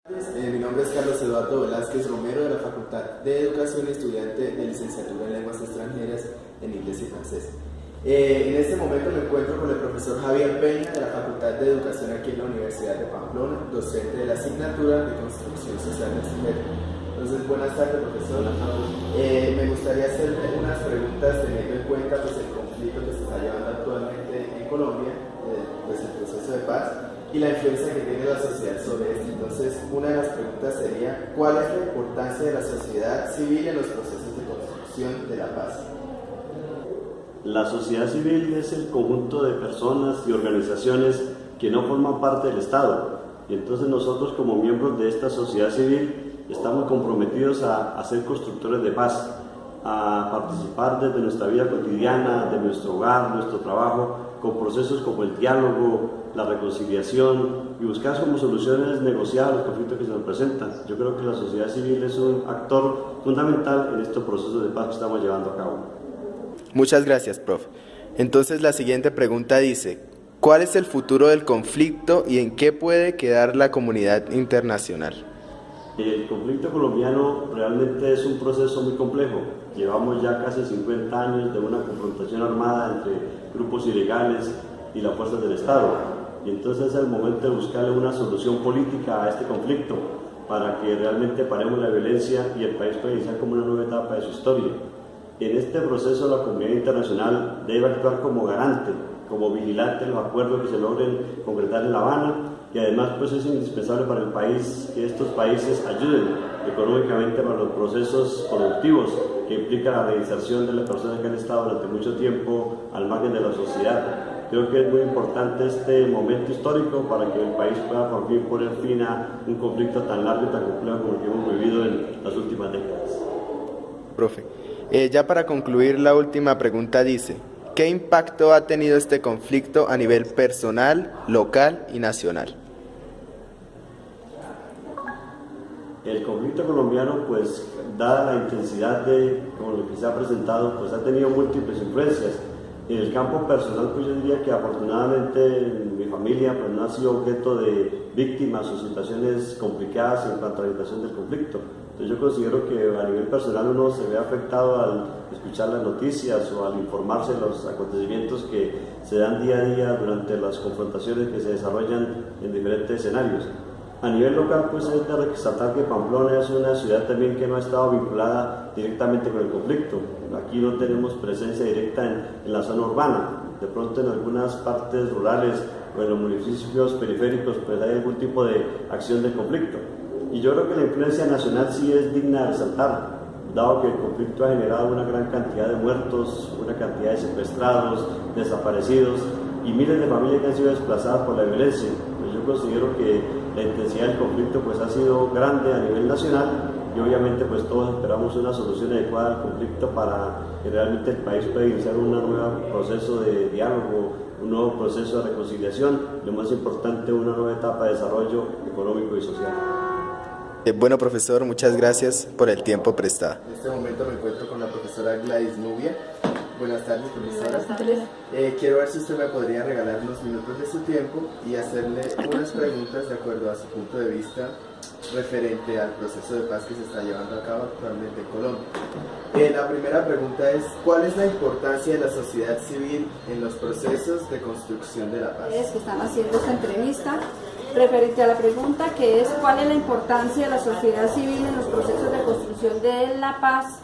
Mi nombre es Carlos Eduardo Velázquez Romero, de la Facultad de Educación, estudiante de licenciatura en lenguas extranjeras en inglés y francés. En este momento me encuentro con el profesor Javier Peña, de la Facultad de Educación aquí en la Universidad de Pamplona, docente de la asignatura de Construcción Social del CIMER. Entonces, buenas tardes, profesor. Me gustaría hacerle unas preguntas teniendo en cuenta el conflicto que se está llevando actualmente en Colombia, el proceso de paz, y la influencia que tiene la sociedad sobre esto. Entonces, una de las preguntas sería, ¿cuál es la importancia de la sociedad civil en los procesos de construcción de la paz? La sociedad civil es el conjunto de personas y organizaciones que no forman parte del Estado. Y entonces nosotros, como miembros de esta sociedad civil, estamos comprometidos a ser constructores de paz, a participar desde nuestra vida cotidiana, de nuestro hogar, nuestro trabajo, con procesos como el diálogo, la reconciliación y buscar como soluciones negociadas a los conflictos que se nos presentan. Yo creo que la sociedad civil es un actor fundamental en estos procesos de paz que estamos llevando a cabo. Muchas gracias, prof. Entonces la siguiente pregunta dice, ¿cuál es el futuro del conflicto y en qué puede quedar la comunidad internacional? El conflicto colombiano realmente es un proceso muy complejo. Llevamos ya casi 50 años de una confrontación armada entre grupos ilegales y las fuerzas del Estado. Y entonces es el momento de buscarle una solución política a este conflicto para que realmente paremos la violencia y el país pueda iniciar como una nueva etapa de su historia. En este proceso la comunidad internacional debe actuar como garante, como vigilante de los acuerdos que se logren concretar en La Habana, y además pues es indispensable para el país que estos países ayuden económicamente para los procesos productivos que implica la reinserción de las personas que han estado durante mucho tiempo al margen de la sociedad. Creo que es muy importante este momento histórico para que el país pueda por fin poner fin a un conflicto tan largo y tan complejo como el que hemos vivido en las últimas décadas. Profe, ya para concluir, la última pregunta dice, ¿qué impacto ha tenido este conflicto a nivel personal, local y nacional? El conflicto colombiano, pues, dada la intensidad de como lo que se ha presentado, pues ha tenido múltiples influencias. En el campo personal, pues yo diría que afortunadamente mi familia pues, no ha sido objeto de víctimas o situaciones complicadas en cuanto a la orientación del conflicto. Entonces yo considero que a nivel personal uno se ve afectado al escuchar las noticias o al informarse de los acontecimientos que se dan día a día durante las confrontaciones que se desarrollan en diferentes escenarios. A nivel local, pues es de resaltar que Pamplona es una ciudad también que no ha estado vinculada directamente con el conflicto. Aquí no tenemos presencia directa en la zona urbana. De pronto en algunas partes rurales o en los municipios periféricos pues hay algún tipo de acción de conflicto. Y yo creo que la influencia nacional sí es digna de resaltar, dado que el conflicto ha generado una gran cantidad de muertos, una cantidad de secuestrados, desaparecidos y miles de familias que han sido desplazadas por la violencia. Pues yo considero que la intensidad del conflicto pues ha sido grande a nivel nacional y obviamente pues todos esperamos una solución adecuada al conflicto para que realmente el país pueda iniciar un nuevo proceso de diálogo, un nuevo proceso de reconciliación, lo más importante, una nueva etapa de desarrollo económico y social. Bueno, profesor, muchas gracias por el tiempo prestado. En este momento me encuentro con la profesora Gladys Nubia. Buenas tardes, profesora. Buenas tardes. Quiero ver si usted me podría regalar unos minutos de su tiempo y hacerle unas preguntas de acuerdo a su punto de vista referente al proceso de paz que se está llevando a cabo actualmente en Colombia. La primera pregunta es, ¿cuál es la importancia de la sociedad civil en los procesos de construcción de la paz? Que están haciendo esta entrevista referente a la pregunta que es ¿cuál es la importancia de la sociedad civil en los procesos de construcción de la paz?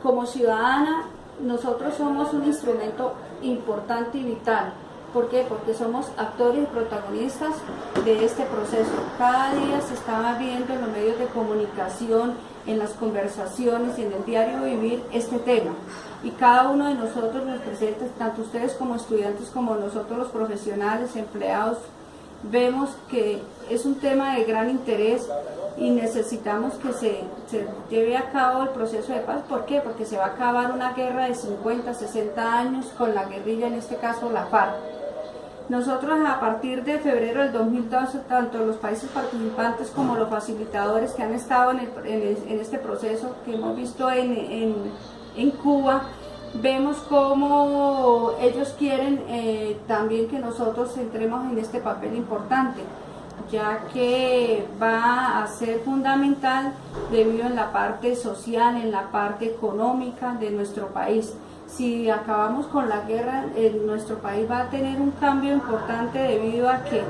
Como ciudadana, nosotros somos un instrumento importante y vital. ¿Por qué? Porque somos actores y protagonistas de este proceso. Cada día se está viendo en los medios de comunicación, en las conversaciones y en el diario vivir este tema. Y cada uno de nosotros, los presentes, tanto ustedes como estudiantes como nosotros los profesionales, empleados, vemos que es un tema de gran interés y necesitamos que se lleve a cabo el proceso de paz. ¿Por qué? Porque se va a acabar una guerra de 50, 60 años con la guerrilla, en este caso la FARC. Nosotros a partir de febrero del 2012, tanto los países participantes como los facilitadores que han estado en este proceso que hemos visto en Cuba, vemos cómo ellos quieren también que nosotros entremos en este papel importante. ya que va a ser fundamental debido en la parte social, en la parte económica de nuestro país. Si acabamos con la guerra, nuestro país va a tener un cambio importante debido a que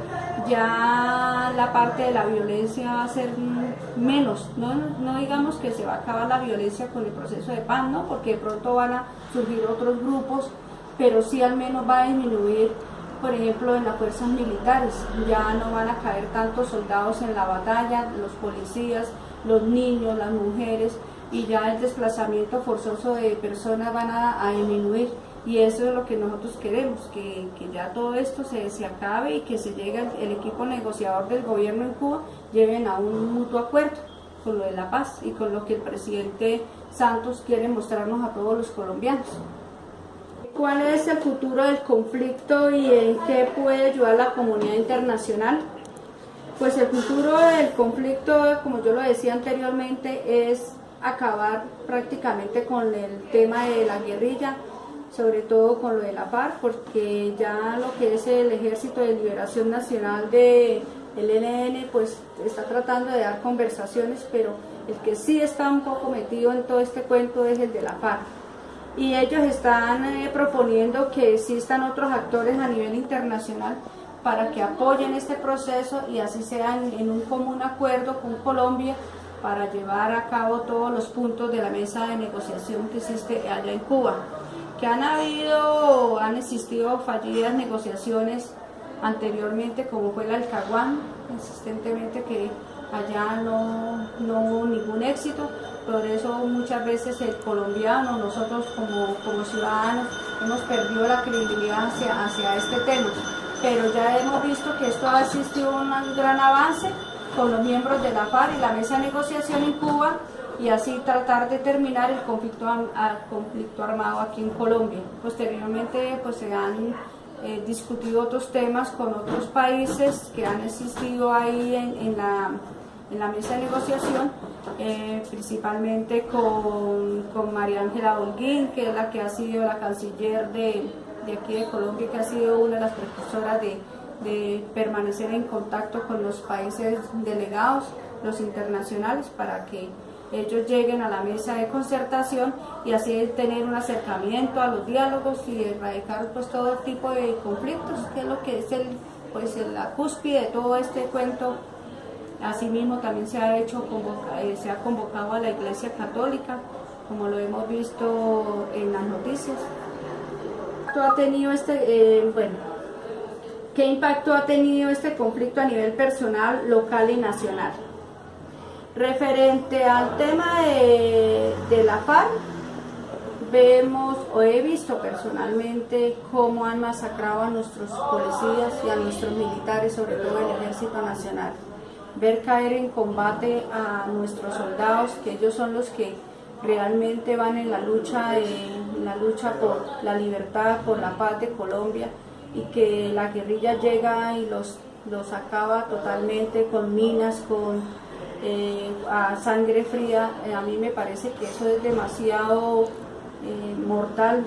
ya la parte de la violencia va a ser menos. No digamos que se va a acabar la violencia con el proceso de paz, ¿no? Porque de pronto van a surgir otros grupos, pero sí al menos va a disminuir, por ejemplo, en las fuerzas militares. Ya no van a caer tantos soldados en la batalla, los policías, los niños, las mujeres, y ya el desplazamiento forzoso de personas van a disminuir, y eso es lo que nosotros queremos, que ya todo esto se acabe y que se llegue el equipo negociador del gobierno en Cuba, lleguen a un mutuo acuerdo con lo de la paz y con lo que el presidente Santos quiere mostrarnos a todos los colombianos. ¿Cuál es el futuro del conflicto y en qué puede ayudar la comunidad internacional? Pues el futuro del conflicto, como yo lo decía anteriormente, es acabar prácticamente con el tema de la guerrilla, sobre todo con lo de la FARC, porque ya lo que es el Ejército de Liberación Nacional del ELN pues está tratando de dar conversaciones, pero el que sí está un poco metido en todo este cuento es el de la FARC. Y ellos están proponiendo que existan otros actores a nivel internacional para que apoyen este proceso y así sean en un común acuerdo con Colombia para llevar a cabo todos los puntos de la mesa de negociación que existe allá en Cuba. Que han existido fallidas negociaciones anteriormente, como fue la del Caguán, insistentemente que allá no hubo ningún éxito. Por eso muchas veces el colombiano, nosotros como ciudadanos, hemos perdido la credibilidad hacia este tema. Pero ya hemos visto que esto ha existido un gran avance con los miembros de la FARC y la mesa de negociación en Cuba, y así tratar de terminar el conflicto armado aquí en Colombia. Posteriormente pues se han discutido otros temas con otros países que han existido ahí en la mesa de negociación, principalmente con María Ángela Holguín, que es la que ha sido la canciller de aquí de Colombia, que ha sido una de las precursoras de permanecer en contacto con los países delegados, los internacionales, para que ellos lleguen a la mesa de concertación y así tener un acercamiento a los diálogos y erradicar pues todo tipo de conflictos, que es lo que es la cúspide de todo este cuento. Asimismo también se ha convocado a la Iglesia Católica, como lo hemos visto en las noticias. ¿Qué impacto ha tenido este conflicto a nivel personal, local y nacional? Referente al tema de la FARC, he visto personalmente cómo han masacrado a nuestros policías y a nuestros militares, sobre todo el Ejército Nacional. Ver caer en combate a nuestros soldados, que ellos son los que realmente van en la lucha por la libertad, por la paz de Colombia, y que la guerrilla llega y los acaba totalmente con minas, a sangre fría. A mí me parece que eso es demasiado mortal,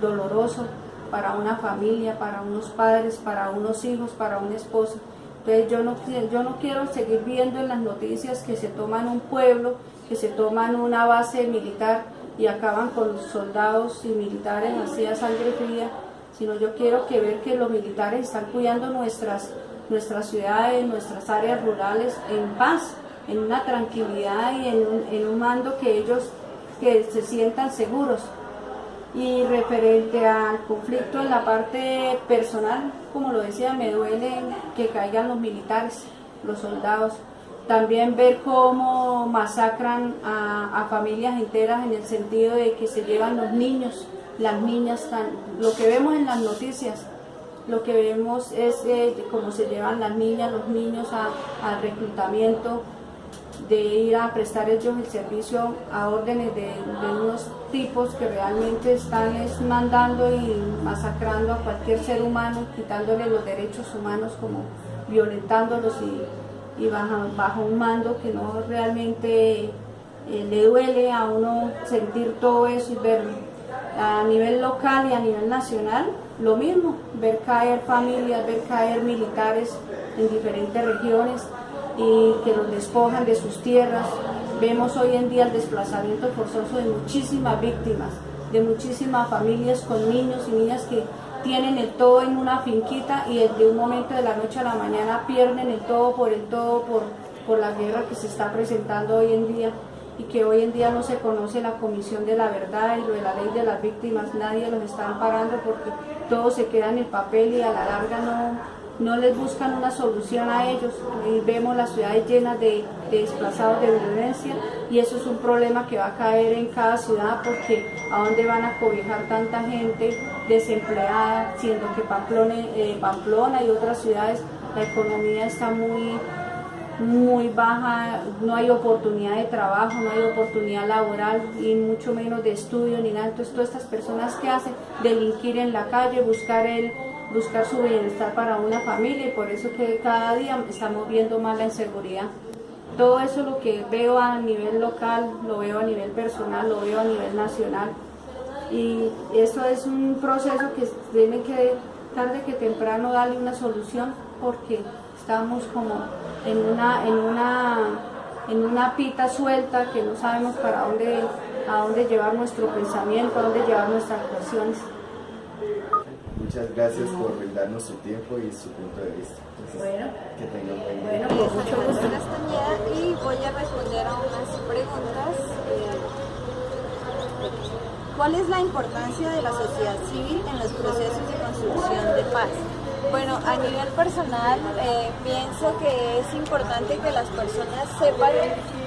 doloroso para una familia, para unos padres, para unos hijos, para una esposa. Entonces yo no quiero seguir viendo en las noticias que se toman un pueblo, que se toman una base militar y acaban con soldados y militares así a sangre fría, sino yo quiero ver que los militares están cuidando nuestras ciudades, nuestras áreas rurales en paz, en una tranquilidad y en un mando que ellos se sientan seguros. Y referente al conflicto en la parte personal, como lo decía, me duele que caigan los militares, los soldados. También ver cómo masacran a familias enteras, en el sentido de que se llevan los niños, las niñas, lo que vemos en las noticias, lo que vemos es cómo se llevan las niñas, los niños al reclutamiento, de ir a prestar ellos el servicio a órdenes de unos tipos que realmente están mandando y masacrando a cualquier ser humano, quitándole los derechos humanos, como violentándolos y bajo un mando que no realmente le duele a uno sentir todo eso y verlo. a nivel local y a nivel nacional, lo mismo, ver caer familias, ver caer militares en diferentes regiones y que los despojan de sus tierras. Vemos hoy en día el desplazamiento forzoso de muchísimas víctimas, de muchísimas familias con niños y niñas que tienen el todo en una finquita y de un momento de la noche a la mañana pierden el todo por la guerra que se está presentando hoy en día, y que hoy en día no se conoce la comisión de la verdad y lo de la ley de las víctimas. Nadie los está amparando porque todo se queda en el papel y a la larga no les buscan una solución a ellos. Y vemos las ciudades llenas de desplazados de violencia, y eso es un problema que va a caer en cada ciudad, porque ¿a dónde van a cobijar tanta gente desempleada? Siendo que Pamplona y otras ciudades la economía está muy baja, no hay oportunidad de trabajo, no hay oportunidad laboral y mucho menos de estudio ni nada. Entonces todas estas personas que hacen delinquir en la calle, buscar su bienestar para una familia, y por eso que cada día estamos viendo más la inseguridad. Todo eso lo que veo a nivel local, lo veo a nivel personal, lo veo a nivel nacional, y eso es un proceso que tiene que tarde que temprano darle una solución, porque estamos como en una pita suelta que no sabemos a dónde llevar nuestro pensamiento, a dónde llevar nuestras actuaciones. Muchas gracias por brindarnos su tiempo y su punto de vista. Entonces, Bueno, que tengan buen día. con mucho gusto. Castañeda, y voy a responder a unas preguntas. ¿Cuál es la importancia de la sociedad civil en los procesos de construcción de paz? Bueno, a nivel personal, pienso que es importante que las personas sepan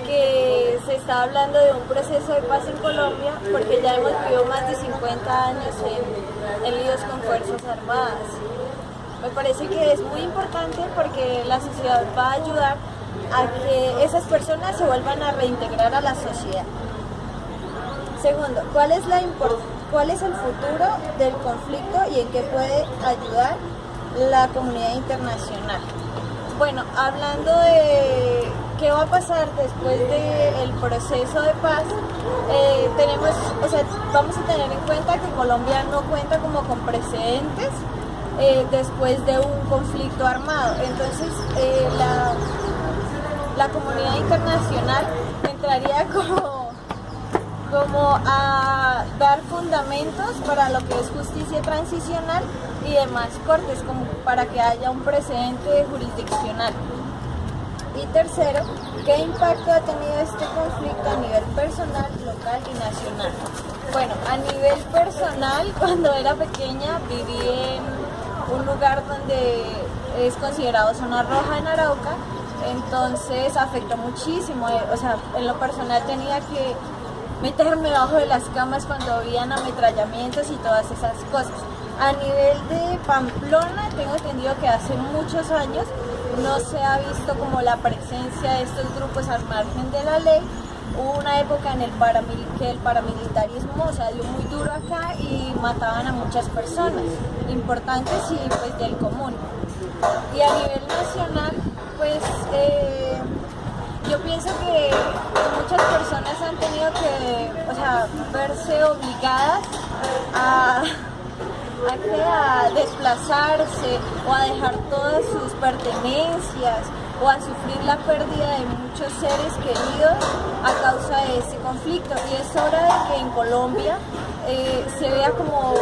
que se está hablando de un proceso de paz en Colombia, porque ya hemos vivido más de 50 años en líos con fuerzas armadas. Me parece que es muy importante porque la sociedad va a ayudar a que esas personas se vuelvan a reintegrar a la sociedad. Segundo, ¿cuál es el futuro del conflicto y en qué puede ayudar la comunidad internacional? Bueno, hablando de qué va a pasar después del proceso de paz, vamos a tener en cuenta que Colombia no cuenta como con precedentes después de un conflicto armado. Entonces, la comunidad internacional entraría como a dar fundamentos para lo que es justicia transicional y demás cortes, como para que haya un precedente jurisdiccional. Y tercero, ¿qué impacto ha tenido este conflicto a nivel personal, local y nacional? Bueno, a nivel personal, cuando era pequeña viví en un lugar donde es considerado zona roja en Arauca, entonces afectó muchísimo, en lo personal tenía que meterme debajo de las camas cuando habían ametrallamientos y todas esas cosas. A nivel de Pamplona, tengo entendido que hace muchos años no se ha visto como la presencia de estos grupos al margen de la ley. Hubo una época en que el paramilitarismo dio muy duro acá y mataban a muchas personas, importantes y pues del común. Y a nivel nacional, pues yo pienso que muchas personas han tenido que verse obligadas a desplazarse o a dejar todas sus pertenencias o a sufrir la pérdida de muchos seres queridos a causa de este conflicto. Y es hora de que en Colombia se vea como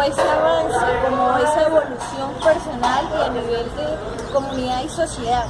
ese avance, como esa evolución personal y a nivel de comunidad y sociedad.